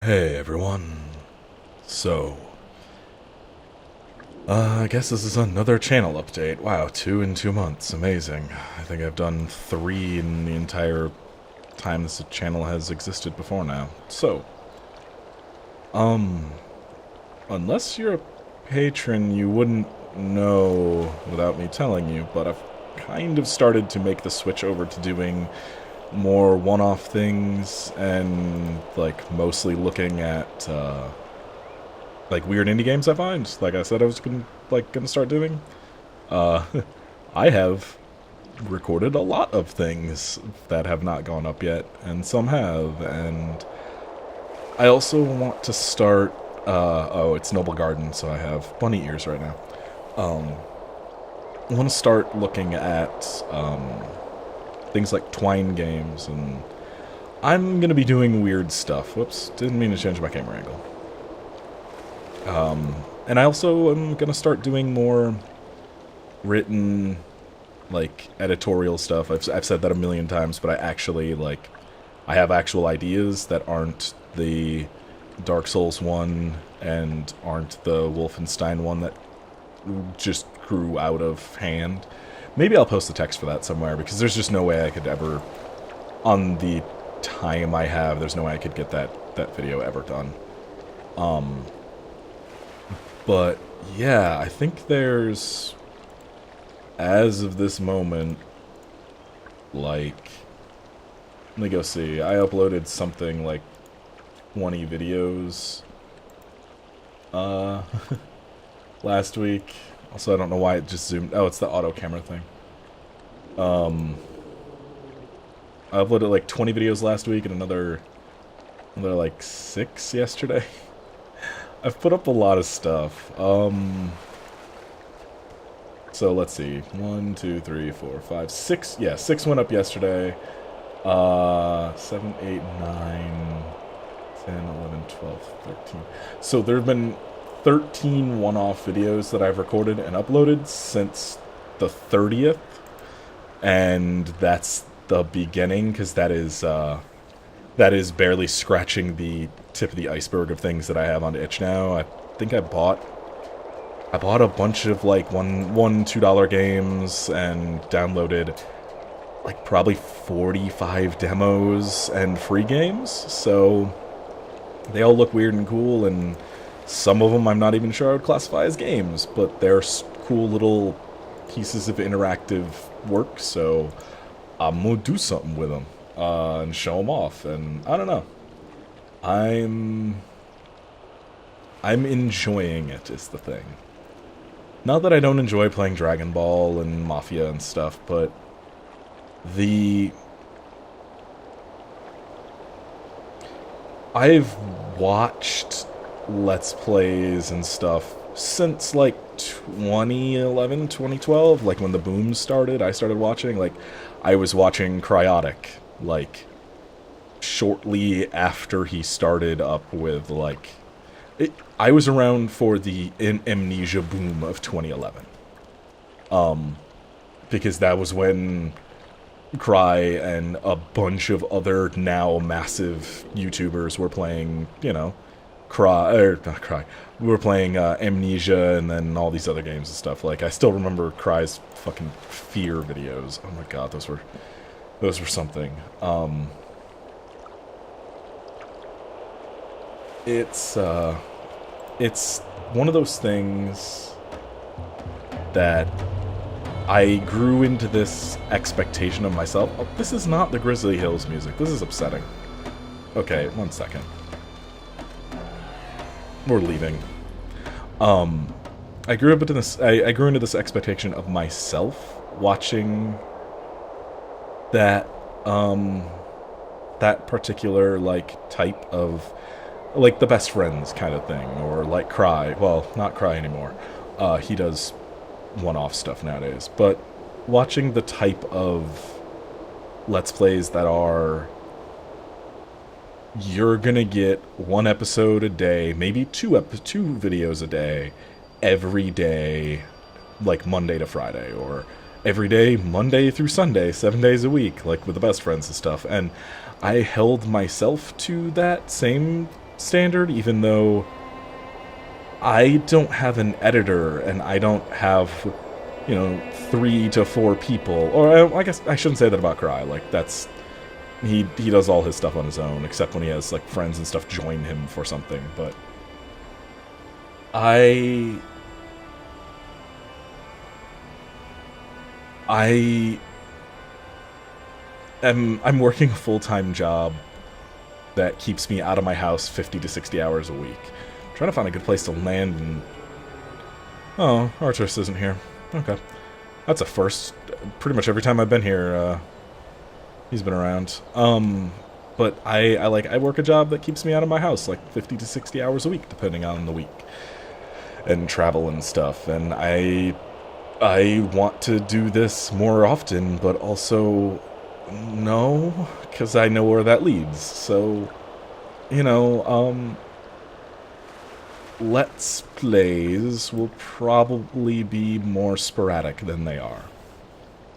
Hey everyone. So, I guess this is another channel update. Wow, 2 in 2 months. Amazing. I think I've done 3 in the entire time this channel has existed before now. So, unless you're a patron, you wouldn't know without me telling you, but I've kind of started to make the switch over to doing more one-off things and, like, mostly looking at, like, weird indie games I find. Like I said I was gonna start doing. Uh, I have recorded a lot of things that have not gone up yet, and some have, and I also want to start, oh, it's Noble Garden, so I have bunny ears right now. I want to start looking at, things like Twine games, and I'm gonna be doing weird stuff. Whoops, didn't mean to change my camera angle. And I also am gonna start doing more written, like, editorial stuff. I've said that a million times, but I actually, like, I have actual ideas that aren't the Dark Souls one and aren't the Wolfenstein one that just grew out of hand. Maybe I'll post the text for that somewhere, because there's just no way I could ever, on the time I have, there's no way I could get that video ever done. But, yeah, I think there's, as of this moment, like, let me go see, I uploaded something like 20 videos, last week. Also, I don't know why it just zoomed. Oh, it's the auto camera thing. I uploaded like 20 videos last week and another like 6 yesterday. I've put up a lot of stuff. So let's see. 1, 2, 3, 4, 5, 6. Yeah, 6 went up yesterday. 7, 8, 9, 10, 11, 12, 13. So there have been 13 one-off videos that I've recorded and uploaded since the 30th, and that's the beginning, because that is barely scratching the tip of the iceberg of things that I have on itch now. I think I bought a bunch of like $2 games and downloaded like probably 45 demos and free games, so they all look weird and cool, and some of them I'm not even sure I would classify as games, but they're cool little pieces of interactive work, so I'm gonna do something with them, and show them off, and I don't know. I'm enjoying it, is the thing. Not that I don't enjoy playing Dragon Ball and Mafia and stuff, but I've watched Let's Plays and stuff since like 2011, 2012, like when the boom started. I started watching, like, I was watching Cryotic, like, shortly after he started up with, like, I was around for the Amnesia boom of 2011. Because that was when Cry and a bunch of other now massive YouTubers were playing, you know, we were playing Amnesia and then all these other games and stuff. Like, I still remember Cry's fucking Fear videos. Oh my god, those were something. It's one of those things that I grew into this expectation of myself. Oh, this is not the Grizzly Hills music. This is upsetting. Okay, 1 second. We're leaving. I grew up into this. I grew into this expectation of myself watching that that particular, like, type of, like, the Best Friends kind of thing, or like Cry. Well, not Cry anymore. He does one-off stuff nowadays, but watching the type of Let's Plays that are, you're gonna get 1 episode a day, maybe 2 videos a day, every day, like Monday to Friday, or every day, Monday through Sunday, 7 days a week, like with the Best Friends and stuff. And I held myself to that same standard, even though I don't have an editor and I don't have, 3 to 4 people. Or I guess I shouldn't say that about Cry. Like, that's he does all his stuff on his own, except when he has like friends and stuff join him for something. But I I I'm working a full-time job that keeps me out of my house 50 to 60 hours a week. I'm trying to find a good place to land and... Oh, Arturus isn't here. Okay. That's a first. Pretty much every time I've been here, he's been around. But I work a job that keeps me out of my house like 50 to 60 hours a week, depending on the week. And travel and stuff. And I want to do this more often, but also no, because I know where that leads. So, Let's Plays will probably be more sporadic than they are.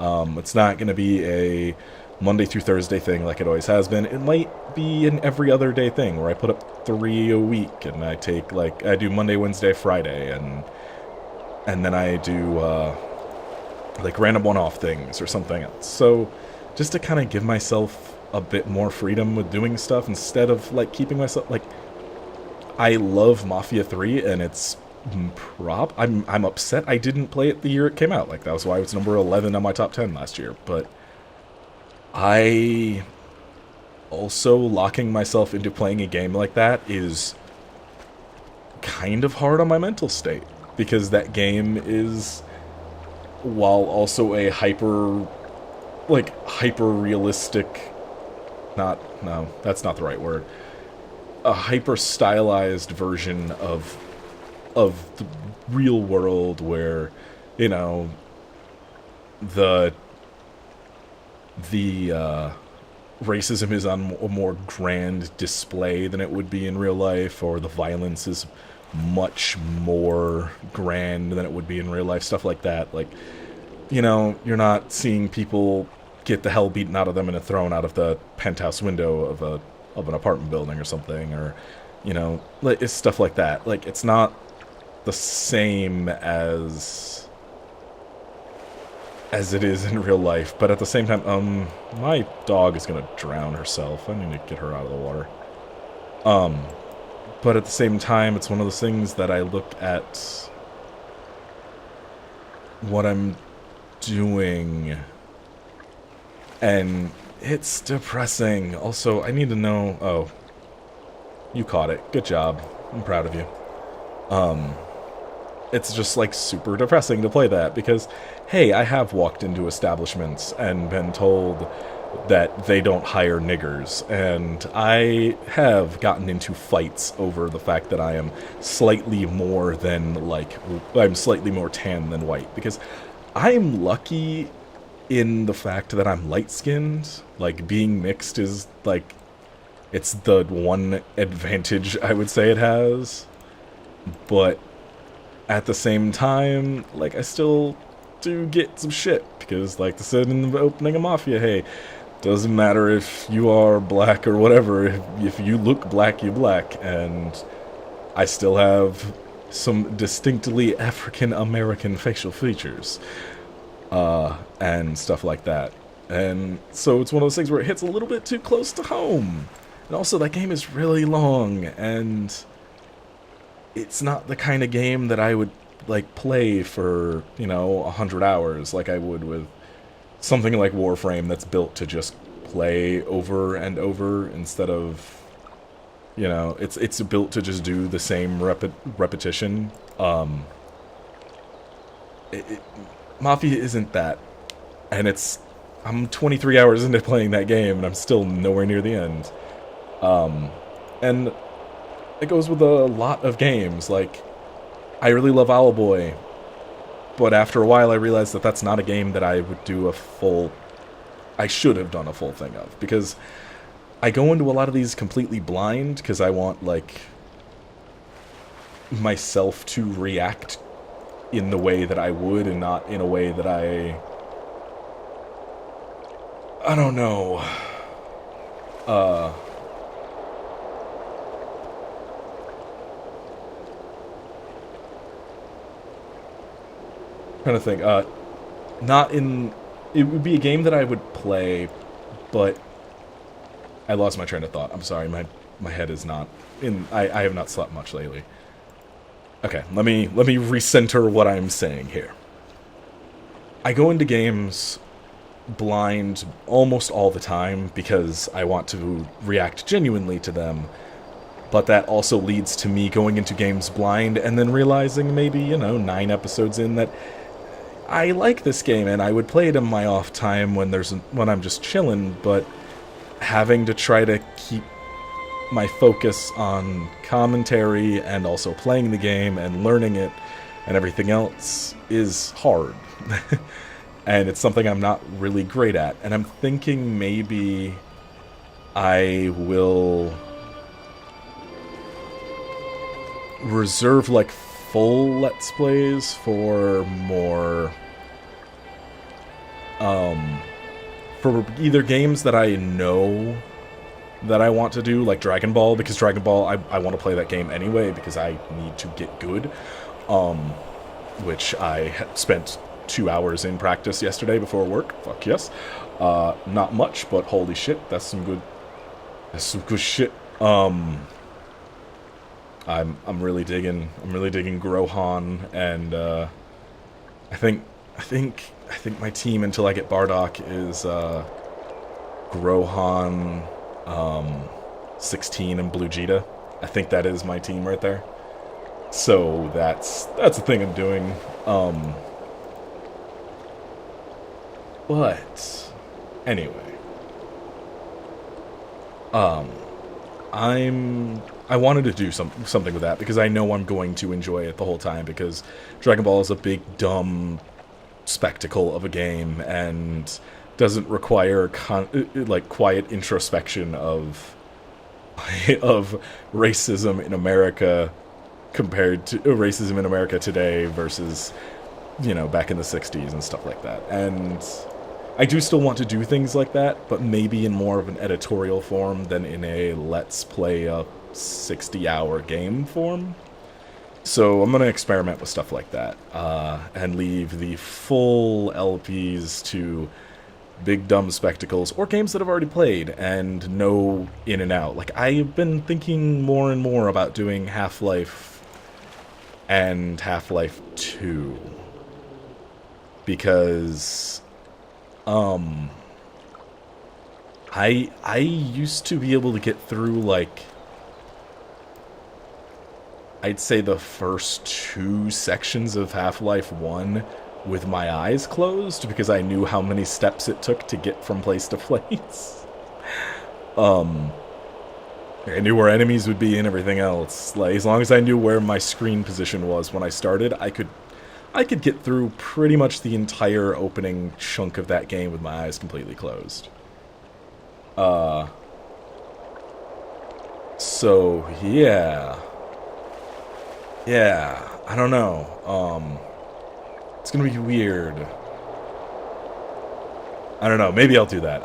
It's not going to be a Monday through Thursday thing like it always has been. It might be an every other day thing where I put up 3 a week and I take, I do Monday, Wednesday, Friday, and then I do, random one-off things or something else. So, just to kind of give myself a bit more freedom with doing stuff instead of, keeping myself, I love Mafia 3, and it's I'm upset I didn't play it the year it came out. That was why it was number 11 on my top 10 last year. But I also locking myself into playing a game like that is kind of hard on my mental state, because that game is, while also a hyper realistic, no, that's not the right word, a hyper stylized version of the real world where, the racism is on a more grand display than it would be in real life, or the violence is much more grand than it would be in real life, stuff like that. You're not seeing people get the hell beaten out of them and thrown out of the penthouse window of an apartment building or something, or, it's stuff like that. It's not the same as it is in real life, but at the same time, my dog is gonna drown herself. I need to get her out of the water. But at the same time, it's one of those things that I look at what I'm doing, and it's depressing. Also, I need to know... Oh. You caught it. Good job. I'm proud of you. It's just, super depressing to play that, because, hey, I have walked into establishments and been told that they don't hire niggers, and I have gotten into fights over the fact that I am slightly more than, I'm slightly more tan than white, because I'm lucky in the fact that I'm light-skinned. Being mixed is, it's the one advantage I would say it has. But at the same time, I still do get some shit. Because, like I said in the opening of Mafia, hey, doesn't matter if you are black or whatever. If you look black, you're black. And I still have some distinctly African-American facial features. And stuff like that. And so it's one of those things where it hits a little bit too close to home. And also, that game is really long, and it's not the kind of game that I would, play for, 100 hours like I would with something like Warframe that's built to just play over and over instead of, it's built to just do the same repetition. Mafia isn't that, and I'm 23 hours into playing that game, and I'm still nowhere near the end. And it goes with a lot of games. I really love Owlboy, but after a while I realized that that's not a game that I would do I should have done a full thing of, because I go into a lot of these completely blind, because I want, myself to react in the way that I would, and not in a way that I don't know, trying to think. Not in. It would be a game that I would play, but I lost my train of thought. I'm sorry, my head is not in. I have not slept much lately. Okay, let me recenter what I'm saying here. I go into games blind almost all the time because I want to react genuinely to them, but that also leads to me going into games blind and then realizing maybe, 9 episodes in that I like this game and I would play it in my off time when I'm just chilling, but having to try to keep my focus on commentary and also playing the game and learning it and everything else is hard. And it's something I'm not really great at. And I'm thinking maybe I will reserve like full Let's Plays for more for either games that I know that I want to do, like Dragon Ball, because Dragon Ball, I want to play that game anyway because I need to get good, which I had spent 2 hours in practice yesterday before work. Fuck yes. Not much, but holy shit, that's some good shit. I'm really digging Grohan, and I think my team until I get Bardock is Grohan, 16 and Blue Jita. I think that is my team right there. So that's the thing I'm doing. But anyway, I wanted to do something with that because I know I'm going to enjoy it the whole time, because Dragon Ball is a big dumb spectacle of a game and doesn't require quiet introspection of racism in America compared to racism in America today versus back in the 60s and stuff like that. And I do still want to do things like that, but maybe in more of an editorial form than in a let's play a 60-hour game form. So I'm going to experiment with stuff like that, and leave the full LPs to big dumb spectacles or games that I've already played and know in and out. Like, I've been thinking more and more about doing Half-Life and Half-Life 2, because I used to be able to get through, like, I'd say the first 2 sections of Half-Life 1 with my eyes closed, because I knew how many steps it took to get from place to place. I knew where enemies would be and everything else. Like, as long as I knew where my screen position was when I started, I could get through pretty much the entire opening chunk of that game with my eyes completely closed. So, yeah. Yeah, I don't know. It's gonna be weird. I don't know, maybe I'll do that.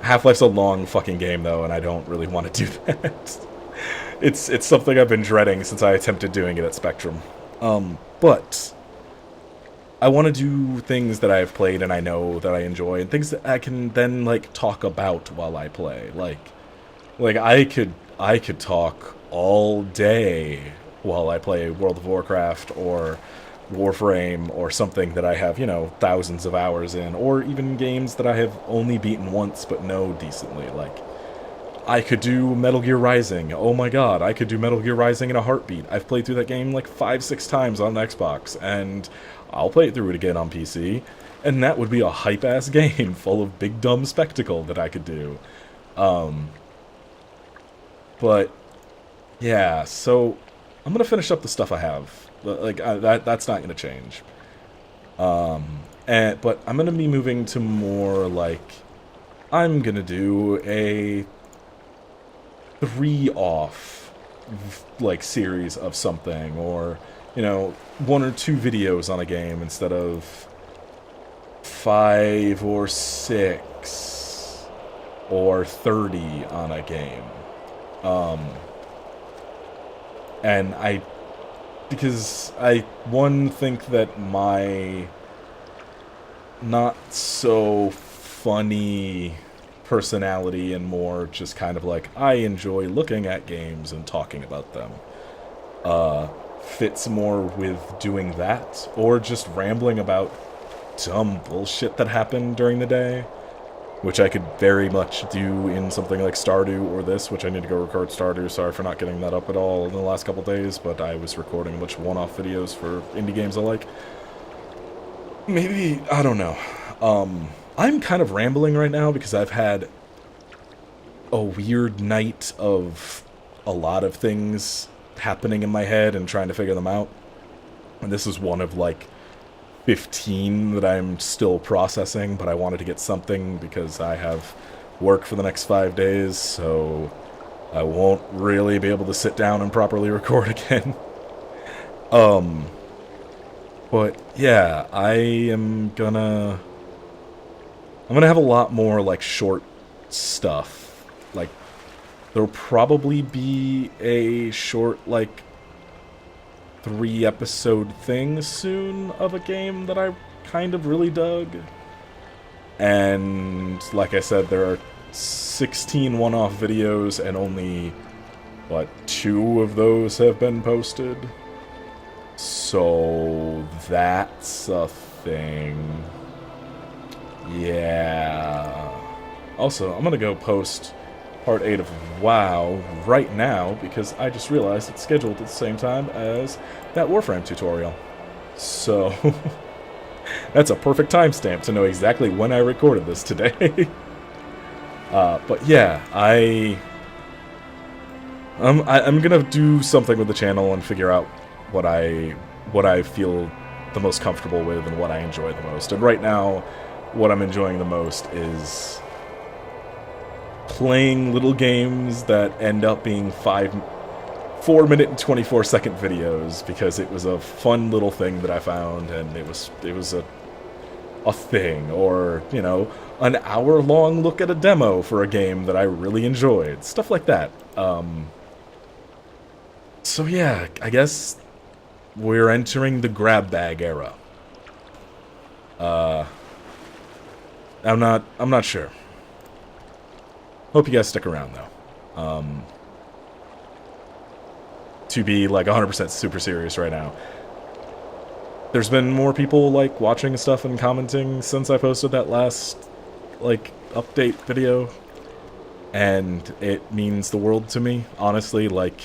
Half-Life's a long fucking game, though, and I don't really want to do that. It's something I've been dreading since I attempted doing it at Spectrum. But I want to do things that I've played and I know that I enjoy, and things that I can then, like, talk about while I play. Like I could talk all day while I play World of Warcraft or Warframe or something that I have, thousands of hours in, or even games that I have only beaten once but know decently. Like, I could do Metal Gear Rising. Oh my god, I could do Metal Gear Rising in a heartbeat. I've played through that game like 5-6 times on Xbox, and I'll play it through it again on PC, and that would be a hype-ass game full of big dumb spectacle that I could do. But yeah, so I'm gonna finish up the stuff I have. Like, that's not gonna change. But I'm gonna be moving to more, like, I'm gonna do a 3-off, like, series of something, or 1 or 2 videos on a game instead of 5 or 6 or 30 on a game. And because I think that my not so funny personality and more just kind of like I enjoy looking at games and talking about them fits more with doing that or just rambling about dumb bullshit that happened during the day, which I could very much do in something like Stardew or this, which I need to go record Stardew. Sorry for not getting that up at all in the last couple days, but I was recording a bunch of one-off videos for indie games I like. Maybe, I don't know. I'm kind of rambling right now because I've had a weird night of a lot of things happening in my head and trying to figure them out. And this is one of like 15 that I'm still processing, but I wanted to get something because I have work for the next 5 days, so I won't really be able to sit down and properly record again. But yeah, I'm gonna have a lot more like short stuff. Like there'll probably be a short like 3-episode thing soon of a game that I kind of really dug. And like I said, there are 16 one-off videos and only, what, 2 of those have been posted? So that's a thing. Yeah. Also, I'm gonna go post Part 8 of WoW right now, because I just realized it's scheduled at the same time as that Warframe tutorial. So, that's a perfect timestamp to know exactly when I recorded this today. But yeah, I'm gonna do something with the channel and figure out what I feel the most comfortable with and what I enjoy the most. And right now, what I'm enjoying the most is playing little games that end up being 4-minute and 24-second videos, because it was a fun little thing that I found, and it was a thing, or, you know, an hour-long look at a demo for a game that I really enjoyed. Stuff like that. So yeah, I guess we're entering the grab bag era. I'm not sure. Hope you guys stick around, though. To be, like, 100% super serious right now, there's been more people, like, watching stuff and commenting since I posted that last, like, update video. And it means the world to me, honestly. Like,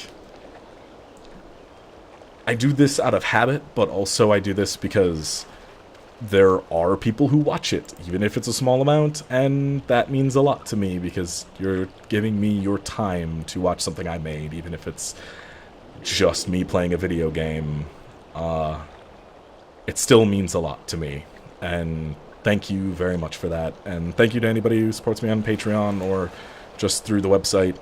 I do this out of habit, but also I do this because there are people who watch it, even if it's a small amount, and that means a lot to me, because you're giving me your time to watch something I made, even if it's just me playing a video game. It still means a lot to me, and thank you very much for that, and thank you to anybody who supports me on Patreon or just through the website.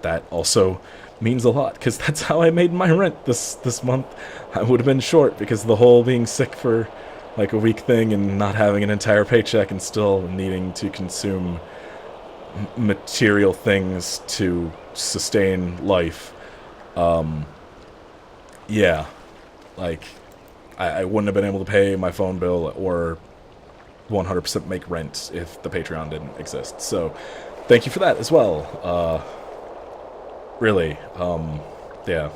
That also means a lot, because that's how I made my rent this month. I would have been short because of the whole being sick for like a week thing and not having an entire paycheck and still needing to consume material things to sustain life. Yeah, like I wouldn't have been able to pay my phone bill or 100% make rent if the Patreon didn't exist. So thank you for that as well. Really, yeah.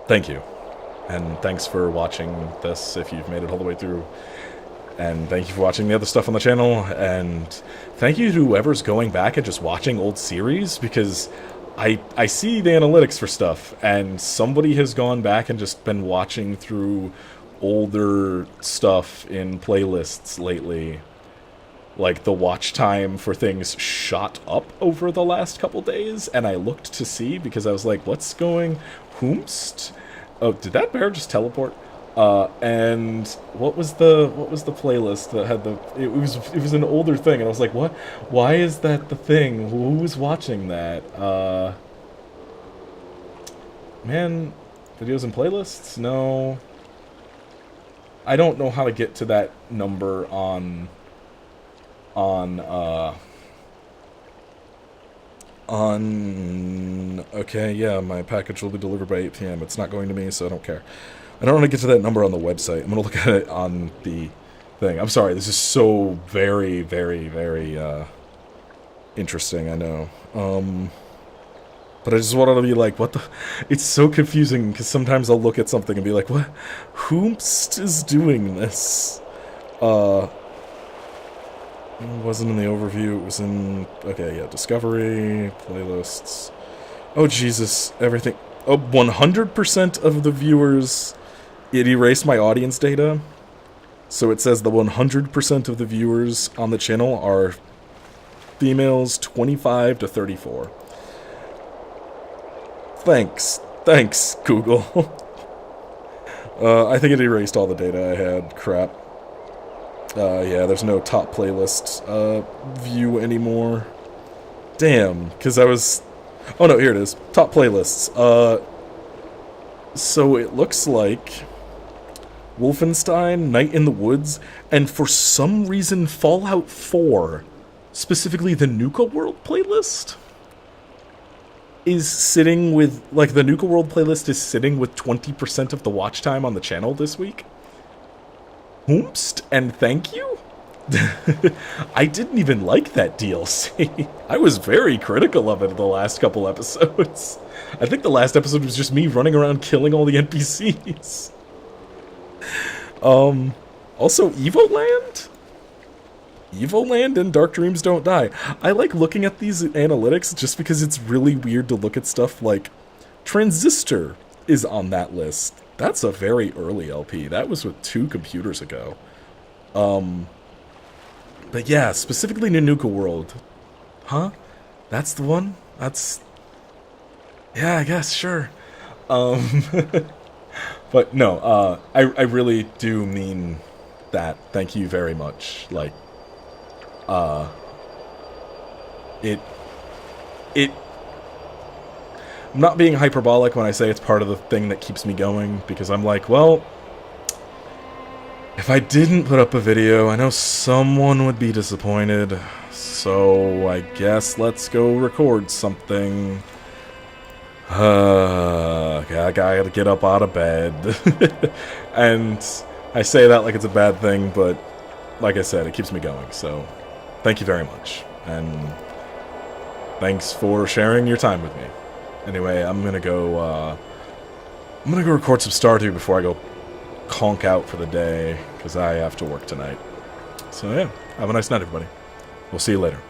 Thank you. And thanks for watching this if you've made it all the way through. And thank you for watching the other stuff on the channel. And thank you to whoever's going back and just watching old series, because I see the analytics for stuff, and somebody has gone back and just been watching through older stuff in playlists lately. Like, the watch time for things shot up over the last couple days, and I looked to see, because I was like, what's going... Whomst? Oh, did that bear just teleport? And what was the playlist that had the... It was an older thing, and I was like, what? Why is that the thing? Who was watching that? Man, videos and playlists? No. I don't know how to get to that number on Okay, yeah, my package will be delivered by 8 p.m. It's not going to me, so I don't care. I don't want to get to that number on the website. I'm going to look at it on the thing. I'm sorry, this is so very, very, very, interesting, I know. But I just wanted to be like, what the... It's so confusing, because sometimes I'll look at something and be like, what? Whomst is doing this? It wasn't in the overview, it was in... Okay, yeah, discovery, playlists... Oh, Jesus, everything... Oh, 100% of the viewers... It erased my audience data. So it says the 100% of the viewers on the channel are females 25 to 34. Thanks, Google. I think it erased all the data I had. Crap. Yeah, there's no top playlist view anymore. Damn, because I was... Oh no, here it is. Top playlists. So it looks like Wolfenstein, Night in the Woods, and for some reason Fallout 4, specifically the Nuka World playlist, is sitting with, like, the Nuka World playlist is sitting with 20% of the watch time on the channel this week. Whoomst, and thank you? I didn't even like that DLC. I was very critical of it in the last couple episodes. I think the last episode was just me running around killing all the NPCs. Also, Evoland? Evoland and Dark Dreams Don't Die. I like looking at these analytics just because it's really weird to look at stuff like Transistor is on that list. That's a very early LP. That was with 2 computers ago. But yeah, specifically Nuka World. Huh? That's the one? That's... Yeah, I guess, sure. But no, I really do mean that. Thank you very much. Like, I'm not being hyperbolic when I say it's part of the thing that keeps me going, because I'm like, well, if I didn't put up a video, I know someone would be disappointed, so I guess let's go record something. I gotta get up out of bed. And I say that like it's a bad thing, but like I said, it keeps me going, so thank you very much. And thanks for sharing your time with me. Anyway, I'm gonna go record some Stardew before I go conk out for the day, because I have to work tonight. So yeah, have a nice night, everybody. We'll see you later.